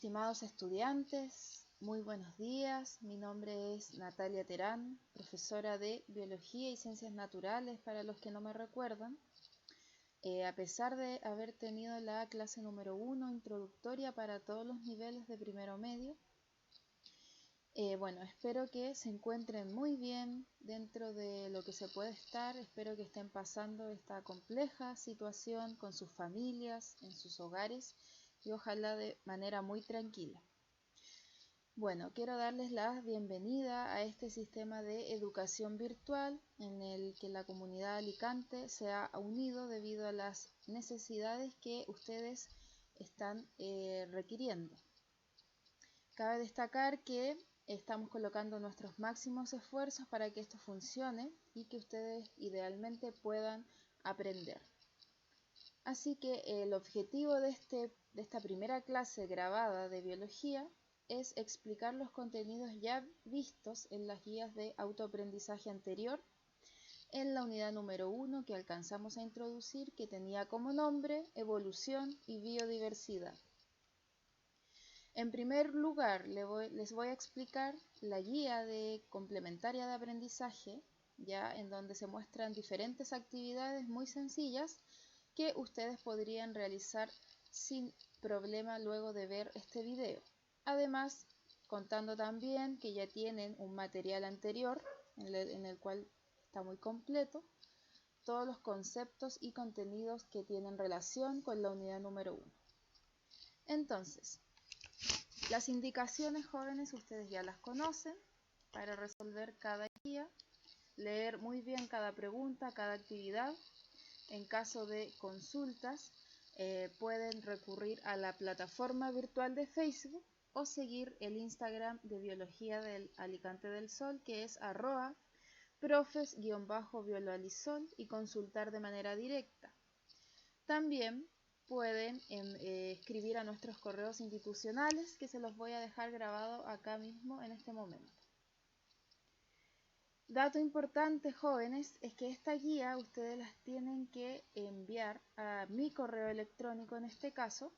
Estimados estudiantes, muy buenos días. Mi nombre es Natalia Terán, profesora de Biología y Ciencias Naturales para los que no me recuerdan. A pesar de haber tenido la clase número 1 introductoria para todos los niveles de primero medio, espero que se encuentren muy bien dentro de lo que se puede estar. Espero que estén pasando esta compleja situación con sus familias, en sus hogares y ojalá de manera muy tranquila. Bueno, quiero darles la bienvenida a este sistema de educación virtual en el que la comunidad de Alicante se ha unido debido a las necesidades que ustedes están requiriendo. Cabe destacar que estamos colocando nuestros máximos esfuerzos para que esto funcione y que ustedes idealmente puedan aprender. Así que el objetivo de esta primera clase grabada de biología es explicar los contenidos ya vistos en las guías de autoaprendizaje anterior en la unidad número 1 que alcanzamos a introducir, que tenía como nombre Evolución y Biodiversidad. En primer lugar, les voy a explicar la guía complementaria de aprendizaje, ya en donde se muestran diferentes actividades muy sencillas que ustedes podrían realizar sin problema luego de ver este video. Además, contando también que ya tienen un material anterior en el cual está muy completo todos los conceptos y contenidos que tienen relación con la unidad número 1. Entonces, las indicaciones, jóvenes, ustedes ya las conocen para resolver cada guía, leer muy bien cada pregunta, cada actividad. En caso de consultas, pueden recurrir a la plataforma virtual de Facebook o seguir el Instagram de Biología del Alicante del Sol, que es @profes_bioloalisol, y consultar de manera directa. También pueden escribir a nuestros correos institucionales, que se los voy a dejar grabado acá mismo en este momento. Dato importante, jóvenes, es que esta guía ustedes las tienen que enviar a mi correo electrónico en este caso,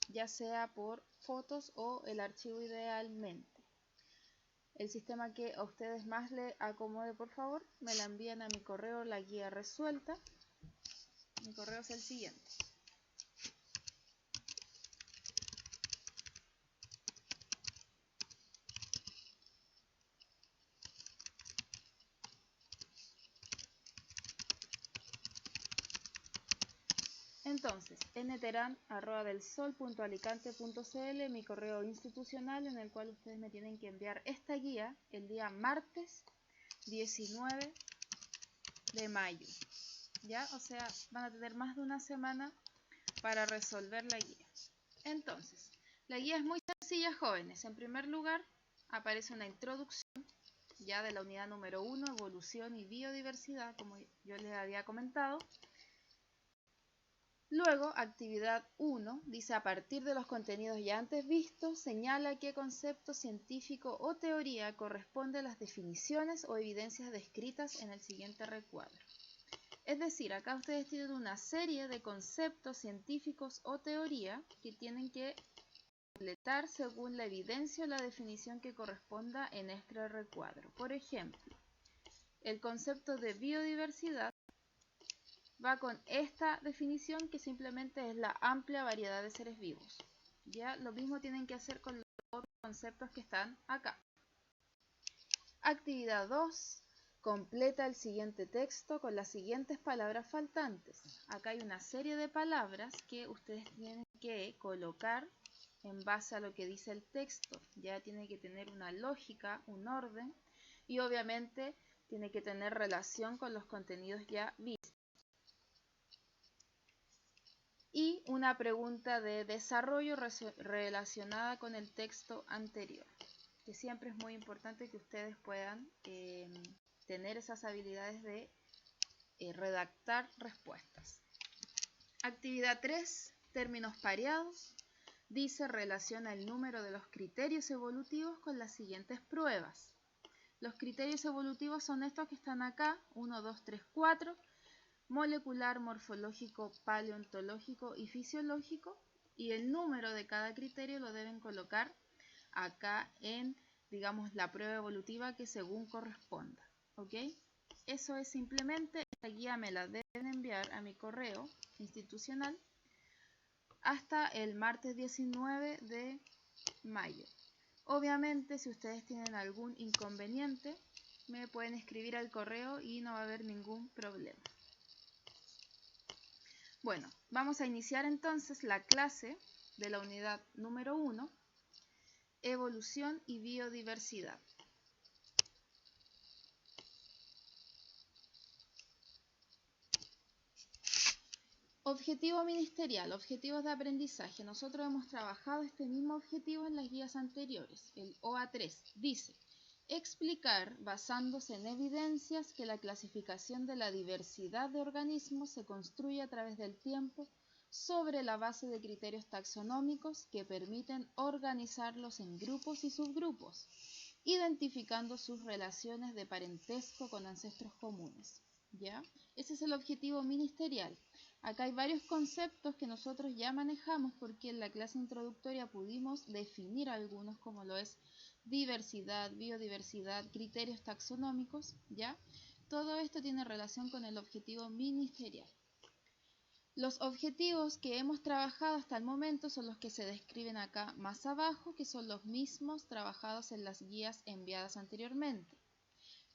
ya sea por fotos o el archivo idealmente. El sistema que a ustedes más les acomode, por favor, me la envían a mi correo, la guía resuelta. Mi correo es el siguiente. Entonces, nteran@delsol.alicante.cl, mi correo institucional, en el cual ustedes me tienen que enviar esta guía el día martes 19 de mayo. ¿Ya? O sea, van a tener más de una semana para resolver la guía. Entonces, la guía es muy sencilla, jóvenes. En primer lugar, aparece una introducción ya de la unidad número 1, Evolución y Biodiversidad, como yo les había comentado. Luego, actividad 1, dice: a partir de los contenidos ya antes vistos, señala qué concepto científico o teoría corresponde a las definiciones o evidencias descritas en el siguiente recuadro. Es decir, acá ustedes tienen una serie de conceptos científicos o teoría que tienen que completar según la evidencia o la definición que corresponda en este recuadro. Por ejemplo, el concepto de biodiversidad va con esta definición, que simplemente es la amplia variedad de seres vivos. Ya lo mismo tienen que hacer con los otros conceptos que están acá. Actividad 2. Completa el siguiente texto con las siguientes palabras faltantes. Acá hay una serie de palabras que ustedes tienen que colocar en base a lo que dice el texto. Ya tiene que tener una lógica, un orden, y obviamente tiene que tener relación con los contenidos ya vistos. Y una pregunta de desarrollo relacionada con el texto anterior, que siempre es muy importante que ustedes puedan tener esas habilidades de redactar respuestas. Actividad 3, términos pareados. Dice: relaciona el número de los criterios evolutivos con las siguientes pruebas. Los criterios evolutivos son estos que están acá: 1, 2, 3, 4. Molecular, morfológico, paleontológico y fisiológico. Y el número de cada criterio lo deben colocar acá en, digamos, la prueba evolutiva que según corresponda. ¿Ok? Eso es simplemente, esta guía me la deben enviar a mi correo institucional hasta el martes 19 de mayo. Obviamente, si ustedes tienen algún inconveniente, me pueden escribir al correo y no va a haber ningún problema. Bueno, vamos a iniciar entonces la clase de la unidad número 1, Evolución y Biodiversidad. Objetivo ministerial, objetivos de aprendizaje. Nosotros hemos trabajado este mismo objetivo en las guías anteriores. El OA3 dice: explicar, basándose en evidencias, que la clasificación de la diversidad de organismos se construye a través del tiempo sobre la base de criterios taxonómicos que permiten organizarlos en grupos y subgrupos, identificando sus relaciones de parentesco con ancestros comunes. ¿Ya? Ese es el objetivo ministerial. Acá hay varios conceptos que nosotros ya manejamos porque en la clase introductoria pudimos definir algunos, como lo es diversidad, biodiversidad, criterios taxonómicos, ¿ya? Todo esto tiene relación con el objetivo ministerial. Los objetivos que hemos trabajado hasta el momento son los que se describen acá más abajo, que son los mismos trabajados en las guías enviadas anteriormente.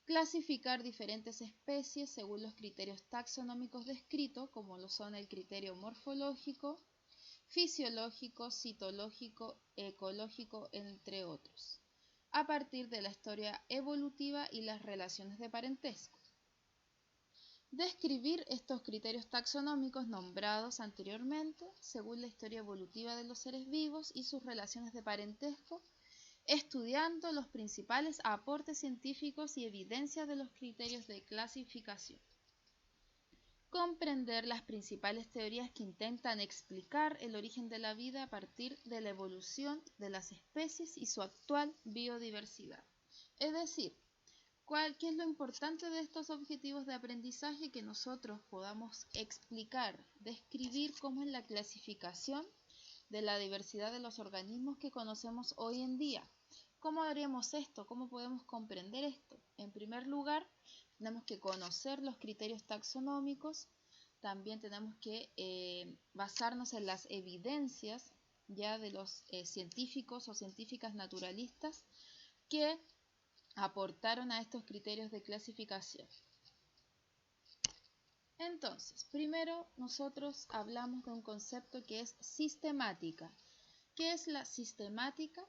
Clasificar diferentes especies según los criterios taxonómicos descritos, como lo son el criterio morfológico, fisiológico, citológico, ecológico, entre otros, a partir de la historia evolutiva y las relaciones de parentesco. Describir estos criterios taxonómicos nombrados anteriormente según la historia evolutiva de los seres vivos y sus relaciones de parentesco, estudiando los principales aportes científicos y evidencias de los criterios de clasificación. Comprender las principales teorías que intentan explicar el origen de la vida a partir de la evolución de las especies y su actual biodiversidad. Es decir, ¿qué es lo importante de estos objetivos de aprendizaje? Que nosotros podamos explicar, describir cómo es la clasificación de la diversidad de los organismos que conocemos hoy en día. ¿Cómo haríamos esto? ¿Cómo podemos comprender esto? En primer lugar, tenemos que conocer los criterios taxonómicos, también tenemos que basarnos en las evidencias ya de los científicos o científicas naturalistas que aportaron a estos criterios de clasificación. Entonces, primero nosotros hablamos de un concepto que es sistemática. ¿Qué es la sistemática?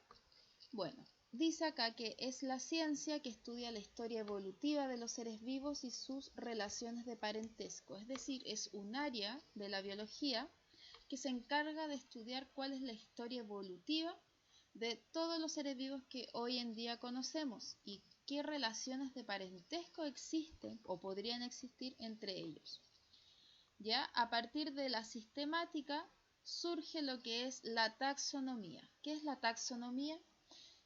Bueno, dice acá que es la ciencia que estudia la historia evolutiva de los seres vivos y sus relaciones de parentesco. Es decir, es un área de la biología que se encarga de estudiar cuál es la historia evolutiva de todos los seres vivos que hoy en día conocemos y qué relaciones de parentesco existen o podrían existir entre ellos. Ya a partir de la sistemática surge lo que es la taxonomía. ¿Qué es la taxonomía?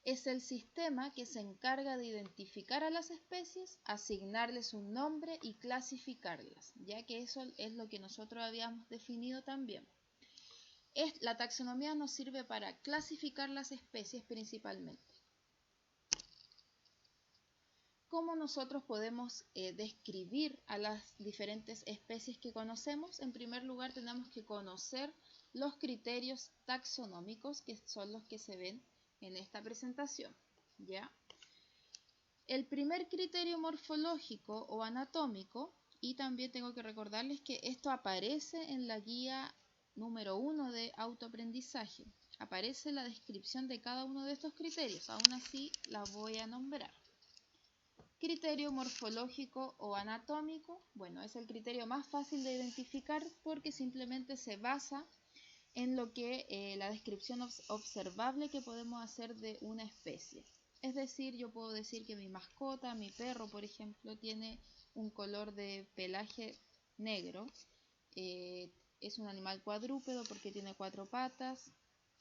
Es el sistema que se encarga de identificar a las especies, asignarles un nombre y clasificarlas, ya que eso es lo que nosotros habíamos definido también. La taxonomía nos sirve para clasificar las especies principalmente. ¿Cómo nosotros podemos describir a las diferentes especies que conocemos? En primer lugar, tenemos que conocer los criterios taxonómicos, que son los que se ven en esta presentación, ¿ya? El primer criterio morfológico o anatómico, y también tengo que recordarles que esto aparece en la guía número 1 de autoaprendizaje. Aparece la descripción de cada uno de estos criterios, aún así la voy a nombrar. Criterio morfológico o anatómico, bueno, es el criterio más fácil de identificar porque simplemente se basa en lo que la descripción observable que podemos hacer de una especie. Es decir, yo puedo decir que mi mascota, mi perro, por ejemplo, tiene un color de pelaje negro, es un animal cuadrúpedo porque tiene 4 patas,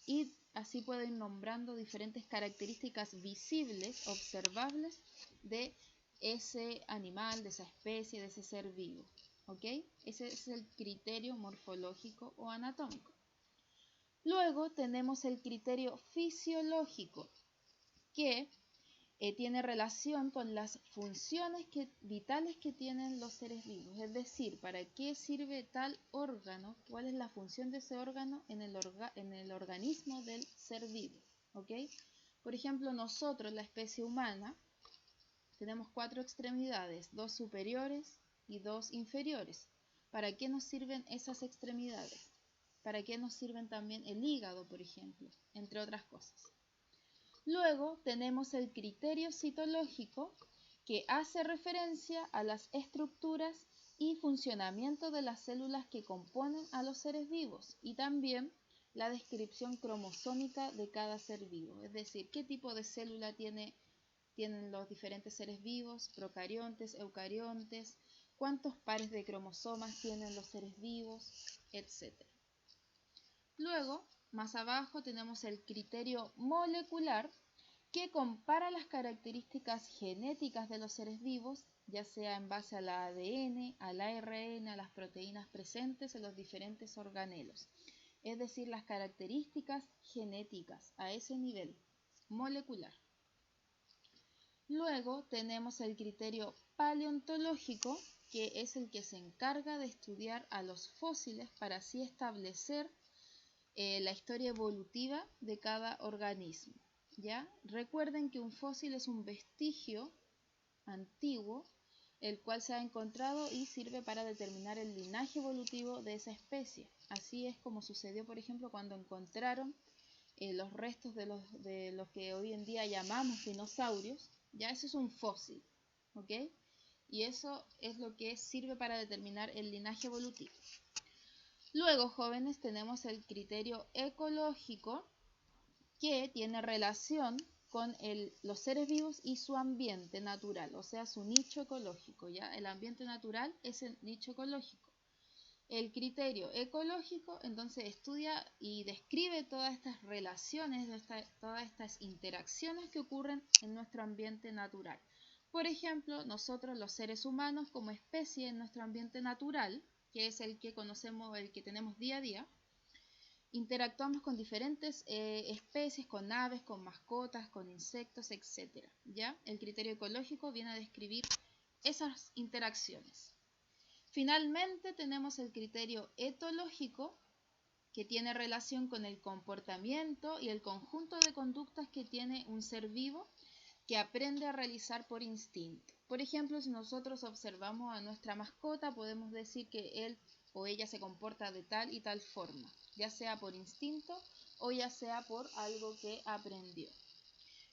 y así puedo ir nombrando diferentes características visibles, observables, de ese animal, de esa especie, de ese ser vivo. ¿Ok? Ese es el criterio morfológico o anatómico. Luego tenemos el criterio fisiológico, que tiene relación con las funciones vitales que tienen los seres vivos, es decir, para qué sirve tal órgano, cuál es la función de ese órgano en el organismo del ser vivo. ¿Ok? Por ejemplo, nosotros, la especie humana, tenemos 4 extremidades, 2 superiores y 2 inferiores. ¿Para qué nos sirven esas extremidades? ¿Para qué nos sirven también el hígado, por ejemplo? Entre otras cosas. Luego tenemos el criterio citológico, que hace referencia a las estructuras y funcionamiento de las células que componen a los seres vivos y también la descripción cromosómica de cada ser vivo, es decir, qué tipo de célula tienen los diferentes seres vivos, procariontes, eucariontes, cuántos pares de cromosomas tienen los seres vivos, etc. Luego, más abajo tenemos el criterio molecular, que compara las características genéticas de los seres vivos, ya sea en base al ADN, al ARN, a las proteínas presentes en los diferentes organelos. Es decir, las características genéticas a ese nivel molecular. Luego tenemos el criterio paleontológico, que es el que se encarga de estudiar a los fósiles para así establecer la historia evolutiva de cada organismo. ¿Ya? Recuerden que un fósil es un vestigio antiguo, el cual se ha encontrado y sirve para determinar el linaje evolutivo de esa especie. Así es como sucedió, por ejemplo, cuando encontraron los restos de los que hoy en día llamamos dinosaurios. Ya eso es un fósil, ¿ok? Y eso es lo que sirve para determinar el linaje evolutivo. Luego, jóvenes, tenemos el criterio ecológico, que tiene relación con los seres vivos y su ambiente natural, o sea, su nicho ecológico. ¿Ya? El ambiente natural es el nicho ecológico. El criterio ecológico entonces estudia y describe todas estas relaciones, todas estas interacciones que ocurren en nuestro ambiente natural. Por ejemplo, nosotros los seres humanos como especie en nuestro ambiente natural, que es el que conocemos, el que tenemos día a día, interactuamos con diferentes especies, con aves, con mascotas, con insectos, etc. ¿Ya? El criterio ecológico viene a describir esas interacciones. Finalmente tenemos el criterio etológico, que tiene relación con el comportamiento y el conjunto de conductas que tiene un ser vivo que aprende a realizar por instinto. Por ejemplo, si nosotros observamos a nuestra mascota, podemos decir que él o ella se comporta de tal y tal forma, ya sea por instinto o ya sea por algo que aprendió.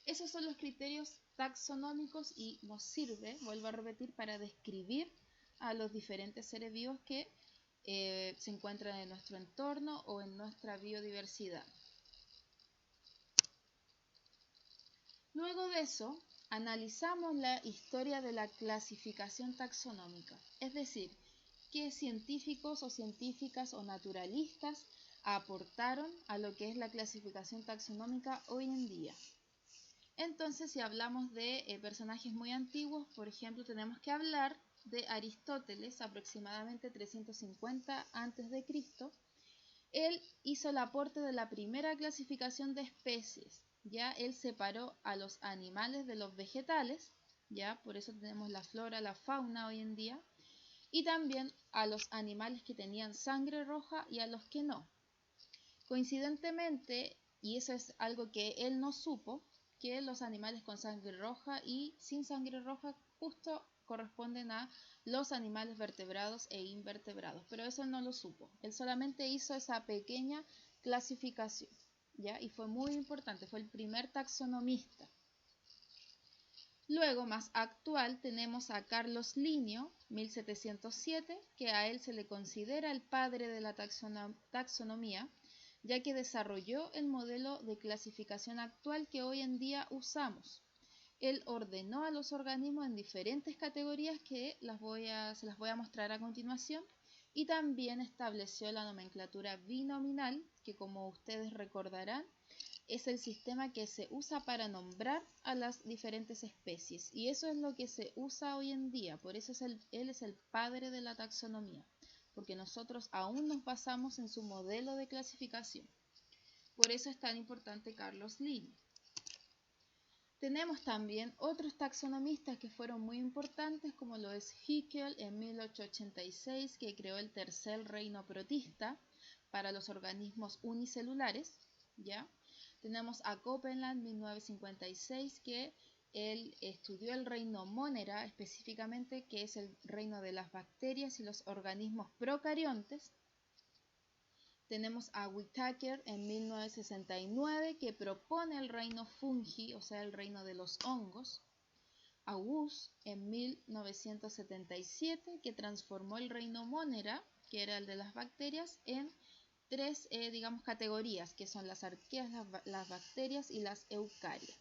Esos son los criterios taxonómicos y nos sirve, vuelvo a repetir, para describir a los diferentes seres vivos que se encuentran en nuestro entorno o en nuestra biodiversidad. Luego de eso, analizamos la historia de la clasificación taxonómica, es decir, qué científicos o científicas o naturalistas aportaron a lo que es la clasificación taxonómica hoy en día. Entonces, si hablamos de personajes muy antiguos, por ejemplo, tenemos que hablar de Aristóteles, aproximadamente 350 a.C. Él hizo el aporte de la primera clasificación de especies. Ya él separó a los animales de los vegetales, ya por eso tenemos la flora, la fauna hoy en día, y también a los animales que tenían sangre roja y a los que no. Coincidentemente, y eso es algo que él no supo, que los animales con sangre roja y sin sangre roja justo corresponden a los animales vertebrados e invertebrados, pero eso no lo supo. Él solamente hizo esa pequeña clasificación, ¿ya? Y fue muy importante, fue el primer taxonomista. Luego, más actual, tenemos a Carlos Linneo, 1707, que a él se le considera el padre de la taxonomía, ya que desarrolló el modelo de clasificación actual que hoy en día usamos. Él ordenó a los organismos en diferentes categorías que se las voy a mostrar a continuación, y también estableció la nomenclatura binominal, que como ustedes recordarán, es el sistema que se usa para nombrar a las diferentes especies, y eso es lo que se usa hoy en día. Por eso él es el padre de la taxonomía, porque nosotros aún nos basamos en su modelo de clasificación. Por eso es tan importante Carlos Linneo. Tenemos también otros taxonomistas que fueron muy importantes, como lo es Haeckel en 1886, que creó el tercer reino protista para los organismos unicelulares, ¿ya? Tenemos a Copeland en 1956, que él estudió el reino Monera específicamente, que es el reino de las bacterias y los organismos procariontes. Tenemos a Whittaker en 1969, que propone el reino fungi, o sea, el reino de los hongos. A Woose en 1977, que transformó el reino Monera, que era el de las bacterias, en tres, categorías, que son las arqueas, las bacterias y las eucarias.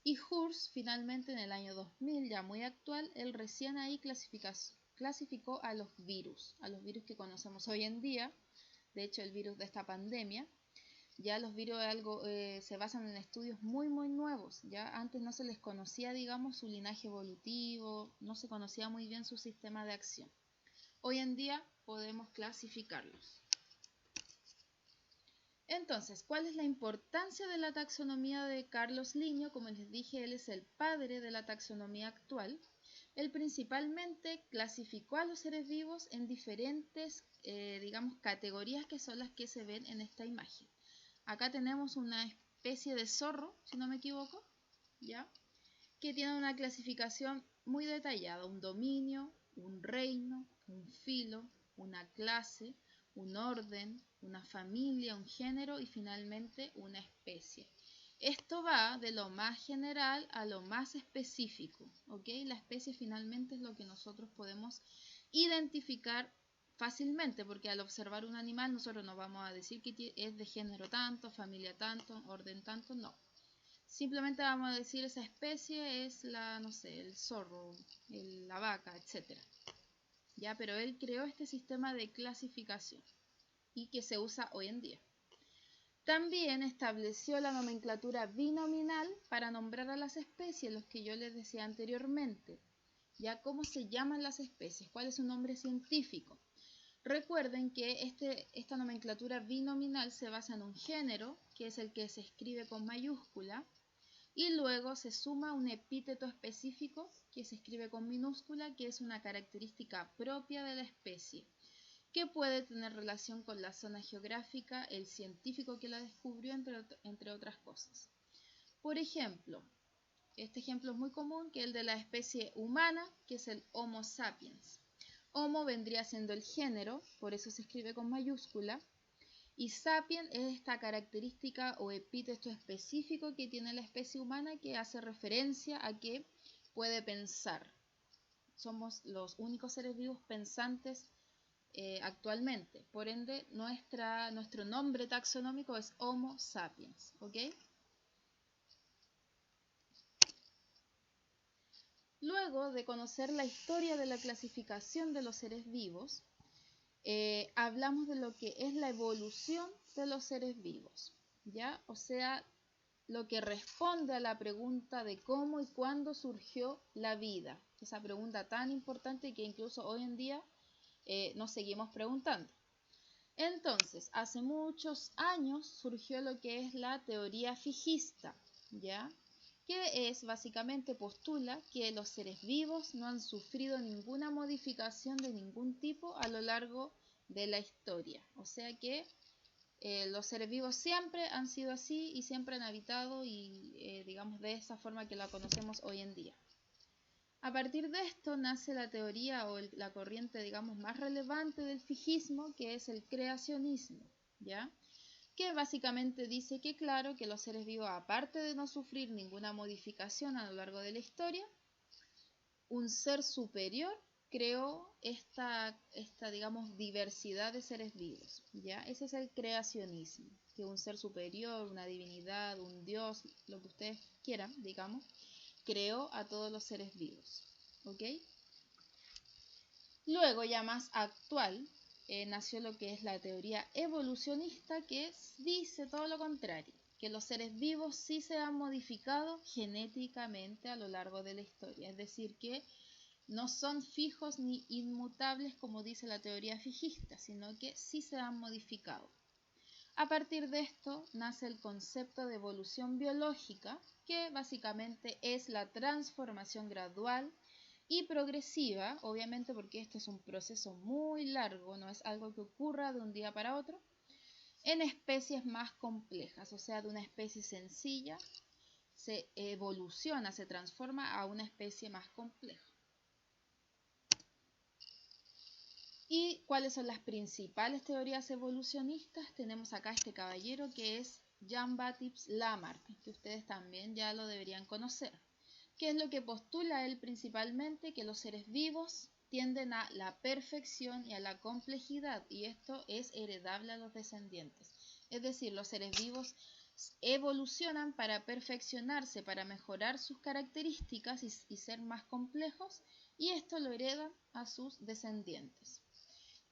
Y Hurst, finalmente, en el año 2000, ya muy actual, él recién ahí clasificó a los virus que conocemos hoy en día. De hecho, el virus de esta pandemia, ya los virus se basan en estudios muy nuevos. Ya antes no se les conocía, digamos, su linaje evolutivo, no se conocía muy bien su sistema de acción. Hoy en día podemos clasificarlos. Entonces, ¿cuál es la importancia de la taxonomía de Carlos Linneo? Como les dije, él es el padre de la taxonomía actual. Él principalmente clasificó a los seres vivos en diferentes, categorías, que son las que se ven en esta imagen. Acá tenemos una especie de zorro, si no me equivoco, ¿ya? Que tiene una clasificación muy detallada: un dominio, un reino, un filo, una clase, un orden, una familia, un género y finalmente una especie. Esto va de lo más general a lo más específico, ¿ok? La especie finalmente es lo que nosotros podemos identificar fácilmente, porque al observar un animal nosotros no vamos a decir que es de género tanto, familia tanto, orden tanto, no. Simplemente vamos a decir esa especie es el zorro, la vaca, etc. ¿Ya? Pero él creó este sistema de clasificación y que se usa hoy en día. También estableció la nomenclatura binominal para nombrar a las especies, los que yo les decía anteriormente. ¿Ya? ¿Cómo se llaman las especies? ¿Cuál es su nombre científico? Recuerden que esta nomenclatura binominal se basa en un género, que es el que se escribe con mayúscula, y luego se suma un epíteto específico, que se escribe con minúscula, que es una característica propia de la especie, que puede tener relación con la zona geográfica, el científico que la descubrió, entre otras cosas. Por ejemplo, este ejemplo es muy común, que es el de la especie humana, que es el Homo sapiens. Homo vendría siendo el género, por eso se escribe con mayúscula, y sapiens es esta característica o epíteto específico que tiene la especie humana, que hace referencia a que puede pensar. Somos los únicos seres vivos pensantes actualmente. Por ende, nuestro nombre taxonómico es Homo sapiens, ¿ok? Luego de conocer la historia de la clasificación de los seres vivos, hablamos de lo que es la evolución de los seres vivos, ¿ya? O sea, lo que responde a la pregunta de cómo y cuándo surgió la vida. Esa pregunta tan importante que incluso hoy en día nos seguimos preguntando. Entonces, hace muchos años surgió lo que es la teoría fijista, ¿ya? Que es, básicamente, postula que los seres vivos no han sufrido ninguna modificación de ningún tipo a lo largo de la historia. O sea que los seres vivos siempre han sido así y siempre han habitado y, de esa forma que la conocemos hoy en día. A partir de esto nace la teoría o la corriente, más relevante del fijismo, que es el creacionismo, ¿ya? Que básicamente dice que, claro, que los seres vivos, aparte de no sufrir ninguna modificación a lo largo de la historia, un ser superior creó esta diversidad de seres vivos, ¿ya? Ese es el creacionismo, que un ser superior, una divinidad, un dios, lo que ustedes quieran, creó a todos los seres vivos, ¿ok? Luego, ya más actual, nació lo que es la teoría evolucionista, que dice todo lo contrario, que los seres vivos sí se han modificado genéticamente a lo largo de la historia, es decir, que no son fijos ni inmutables como dice la teoría fijista, sino que sí se han modificado. A partir de esto nace el concepto de evolución biológica, que básicamente es la transformación gradual y progresiva, obviamente porque este es un proceso muy largo, no es algo que ocurra de un día para otro, en especies más complejas, o sea, de una especie sencilla se evoluciona, se transforma a una especie más compleja. ¿Y cuáles son las principales teorías evolucionistas? Tenemos acá este caballero que es Jean-Baptiste Lamarck, que ustedes también ya lo deberían conocer. ¿Qué es lo que postula él principalmente? Que los seres vivos tienden a la perfección y a la complejidad, y esto es heredable a los descendientes. Es decir, los seres vivos evolucionan para perfeccionarse, para mejorar sus características y ser más complejos, y esto lo heredan a sus descendientes.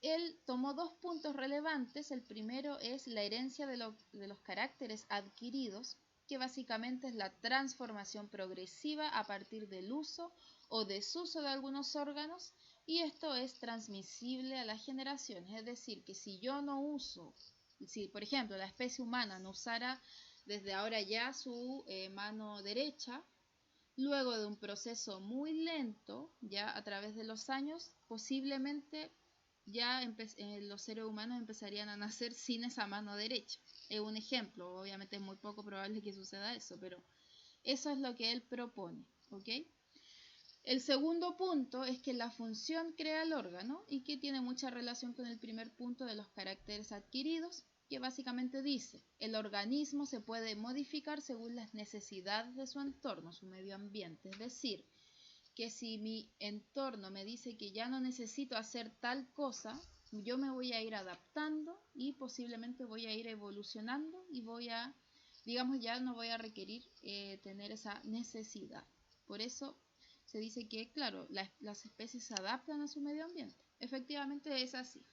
Él tomó dos puntos relevantes. El primero es la herencia de los caracteres adquiridos, que básicamente es la transformación progresiva a partir del uso o desuso de algunos órganos, y esto es transmisible a las generaciones. Es decir, que si yo no uso, si por ejemplo la especie humana no usara desde ahora ya su mano derecha, luego de un proceso muy lento, ya a través de los años, posiblemente ya los seres humanos empezarían a nacer sin esa mano derecha. Es un ejemplo, obviamente es muy poco probable que suceda eso, pero eso es lo que él propone, ¿ok? El segundo punto es que la función crea el órgano, y que tiene mucha relación con el primer punto de los caracteres adquiridos, que básicamente dice: el organismo se puede modificar según las necesidades de su entorno, su medio ambiente. Es decir, que si mi entorno me dice que ya no necesito hacer tal cosa, yo me voy a ir adaptando y posiblemente voy a ir evolucionando y digamos, ya no voy a requerir tener esa necesidad. Por eso se dice que, claro, las especies se adaptan a su medio ambiente. Efectivamente es así.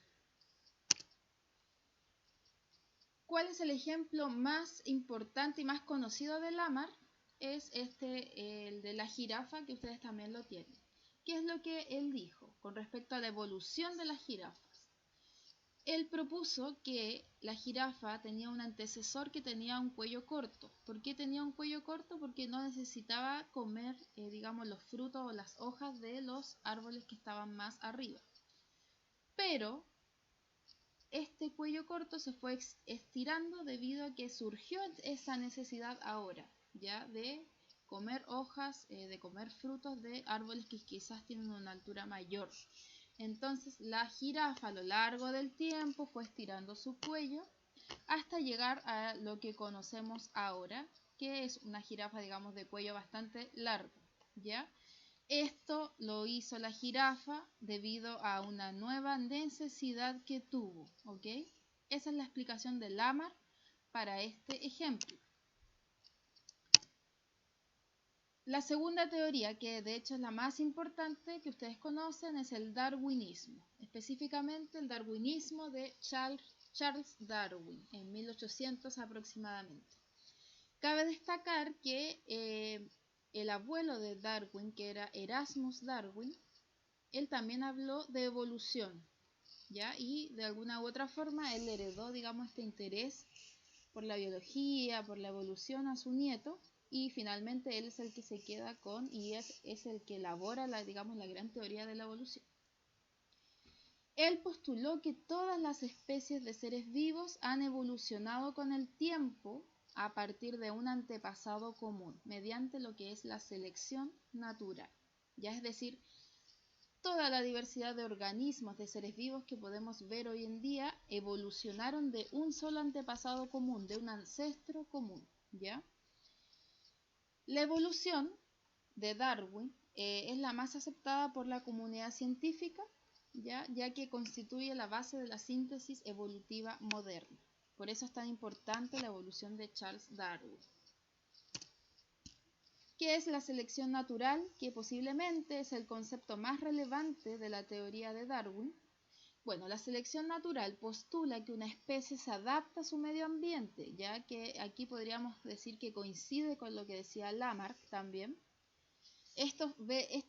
¿Cuál es el ejemplo más importante y más conocido de Lamarck? Es el de la jirafa, que ustedes también lo tienen. ¿Qué es lo que él dijo con respecto a la evolución de las jirafas? Él propuso que la jirafa tenía un antecesor que tenía un cuello corto. ¿Por qué tenía un cuello corto? Porque no necesitaba comer, digamos, los frutos o las hojas de los árboles que estaban más arriba. Pero este cuello corto se fue estirando debido a que surgió esa necesidad ahora, ya de comer hojas, de comer frutos de árboles que quizás tienen una altura mayor. Entonces la jirafa a lo largo del tiempo fue estirando su cuello hasta llegar a lo que conocemos ahora, que es una jirafa, digamos, de cuello bastante largo, ¿ya? Esto lo hizo la jirafa debido a una nueva necesidad que tuvo, ¿ok? Esa es la explicación de Lamarck para este ejemplo. La segunda teoría, que de hecho es la más importante que ustedes conocen, es el darwinismo, específicamente el darwinismo de Charles Darwin, en 1800 aproximadamente. Cabe destacar que el abuelo de Darwin, que era Erasmus Darwin, él también habló de evolución, ¿ya? Y de alguna u otra forma él heredó, digamos, este interés por la biología, por la evolución a su nieto, y finalmente él es el que se queda con y es el que elabora digamos, la gran teoría de la evolución. Él postuló que todas las especies de seres vivos han evolucionado con el tiempo a partir de un antepasado común, mediante lo que es la selección natural. Ya es decir, toda la diversidad de organismos, de seres vivos que podemos ver hoy en día, evolucionaron de un solo antepasado común, de un ancestro común, ¿ya? La evolución de Darwin es la más aceptada por la comunidad científica, ya que constituye la base de la síntesis evolutiva moderna. Por eso es tan importante la evolución de Charles Darwin. ¿Qué es la selección natural? Que posiblemente es el concepto más relevante de la teoría de Darwin. Bueno, la selección natural postula que una especie se adapta a su medio ambiente, ya que aquí podríamos decir que coincide con lo que decía Lamarck también. Esto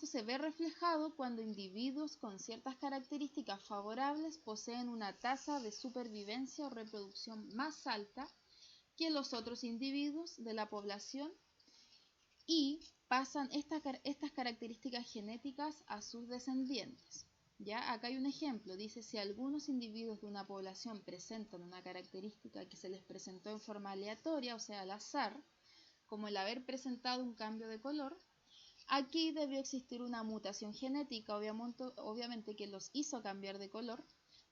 se ve reflejado cuando individuos con ciertas características favorables poseen una tasa de supervivencia o reproducción más alta que los otros individuos de la población y pasan estas características genéticas a sus descendientes. ¿Ya? Acá hay un ejemplo, dice, si algunos individuos de una población presentan una característica que se les presentó en forma aleatoria, o sea, al azar, como el haber presentado un cambio de color, aquí debió existir una mutación genética, obviamente que los hizo cambiar de color,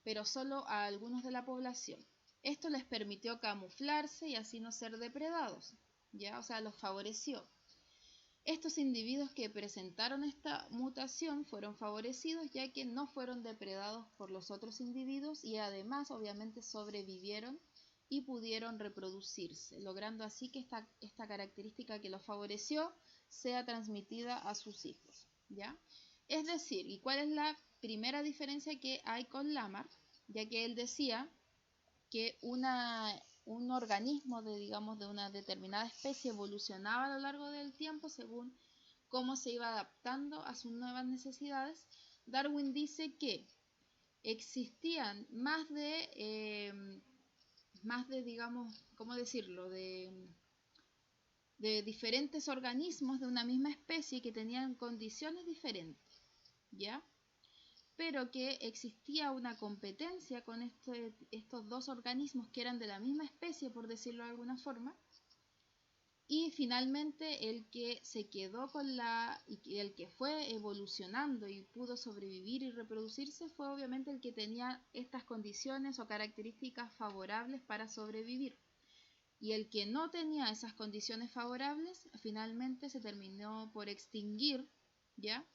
pero solo a algunos de la población. Esto les permitió camuflarse y así no ser depredados, ¿ya? O sea, los favoreció. Estos individuos que presentaron esta mutación fueron favorecidos ya que no fueron depredados por los otros individuos y además obviamente sobrevivieron y pudieron reproducirse, logrando así que esta característica que los favoreció sea transmitida a sus hijos, ¿ya? Es decir, ¿y cuál es la primera diferencia que hay con Lamarck? Ya que él decía que un organismo de una determinada especie evolucionaba a lo largo del tiempo según cómo se iba adaptando a sus nuevas necesidades. Darwin dice que existían más de digamos, ¿cómo decirlo?, de diferentes organismos de una misma especie que tenían condiciones diferentes, ¿ya? Pero que existía una competencia con estos dos organismos que eran de la misma especie, por decirlo de alguna forma, y finalmente el que se quedó y el que fue evolucionando y pudo sobrevivir y reproducirse fue obviamente el que tenía estas condiciones o características favorables para sobrevivir. Y el que no tenía esas condiciones favorables finalmente se terminó por extinguir, ¿ya?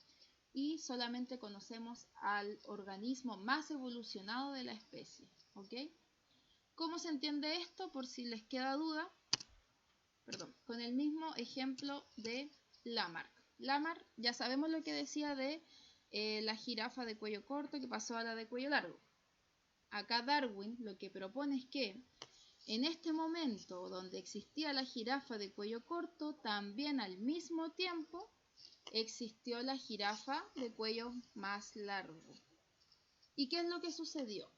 Y solamente conocemos al organismo más evolucionado de la especie, ¿ok? ¿Cómo se entiende esto? Por si les queda duda, con el mismo ejemplo de Lamarck. Lamarck ya sabemos lo que decía de la jirafa de cuello corto que pasó a la de cuello largo. Acá Darwin lo que propone es que en este momento donde existía la jirafa de cuello corto, también al mismo tiempo existió la jirafa de cuello más largo. ¿Y qué es lo que sucedió?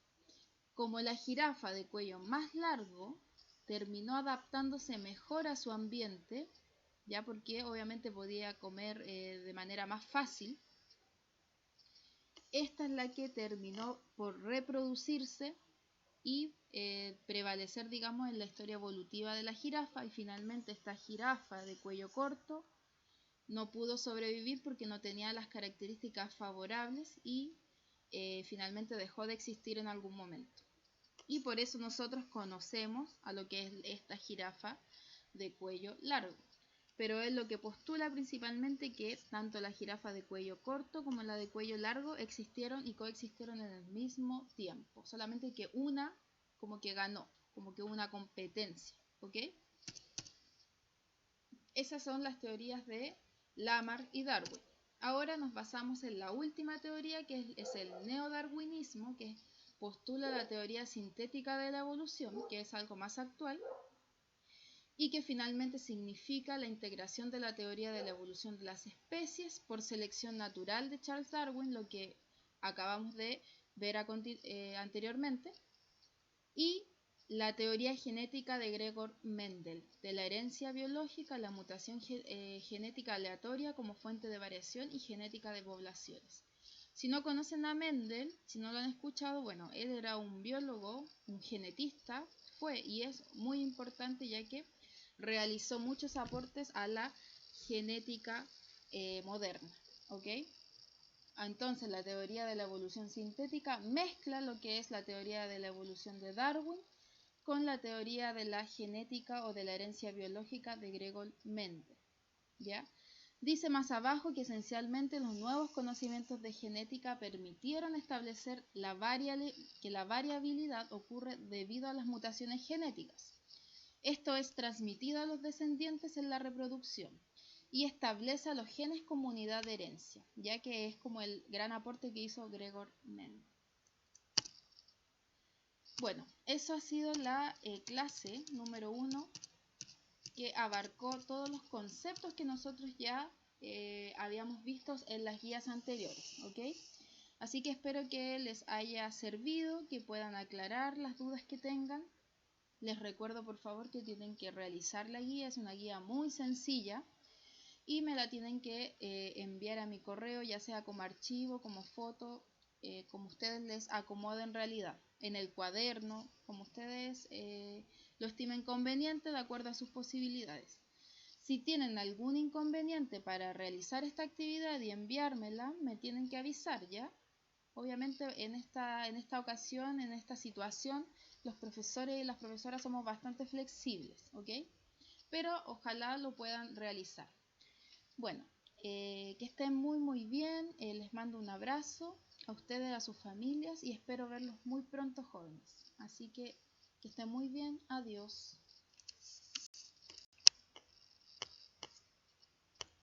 Como la jirafa de cuello más largo terminó adaptándose mejor a su ambiente, ya porque obviamente podía comer de manera más fácil, esta es la que terminó por reproducirse y prevalecer, digamos, en la historia evolutiva de la jirafa, y finalmente esta jirafa de cuello corto no pudo sobrevivir porque no tenía las características favorables y finalmente dejó de existir en algún momento. Y por eso nosotros conocemos a lo que es esta jirafa de cuello largo. Pero es lo que postula principalmente que tanto la jirafa de cuello corto como la de cuello largo existieron y coexistieron en el mismo tiempo. Solamente que una como que ganó, como que una competencia, ¿ok? Esas son las teorías de Lamarck y Darwin. Ahora nos basamos en la última teoría, que es el neodarwinismo, que postula la teoría sintética de la evolución, que es algo más actual, y que finalmente significa la integración de la teoría de la evolución de las especies por selección natural de Charles Darwin, lo que acabamos de ver anteriormente, y la teoría genética de Gregor Mendel, de la herencia biológica, la mutación genética aleatoria como fuente de variación y genética de poblaciones. Si no conocen a Mendel, si no lo han escuchado, bueno, él era un biólogo, un genetista, fue y es muy importante ya que realizó muchos aportes a la genética moderna, ¿ok? Entonces la teoría de la evolución sintética mezcla lo que es la teoría de la evolución de Darwin con la teoría de la genética o de la herencia biológica de Gregor Mendel, ¿ya? Dice más abajo que esencialmente los nuevos conocimientos de genética permitieron establecer que la variabilidad ocurre debido a las mutaciones genéticas. Esto es transmitido a los descendientes en la reproducción y establece a los genes como unidad de herencia, ya que es como el gran aporte que hizo Gregor Mendel. Bueno, eso ha sido la clase número 1 que abarcó todos los conceptos que nosotros ya habíamos visto en las guías anteriores, ¿ok? Así que espero que les haya servido, que puedan aclarar las dudas que tengan. Les recuerdo por favor que tienen que realizar la guía, es una guía muy sencilla y me la tienen que enviar a mi correo, ya sea como archivo, como foto, como ustedes les acomode en realidad, en el cuaderno, como ustedes lo estimen conveniente de acuerdo a sus posibilidades. Si tienen algún inconveniente para realizar esta actividad y enviármela, me tienen que avisar, ¿ya? Obviamente en esta ocasión, en esta situación, los profesores y las profesoras somos bastante flexibles, ¿ok? Pero ojalá lo puedan realizar. Bueno, que estén muy bien, les mando un abrazo a ustedes, a sus familias y espero verlos muy pronto, jóvenes. Así que estén muy bien, adiós.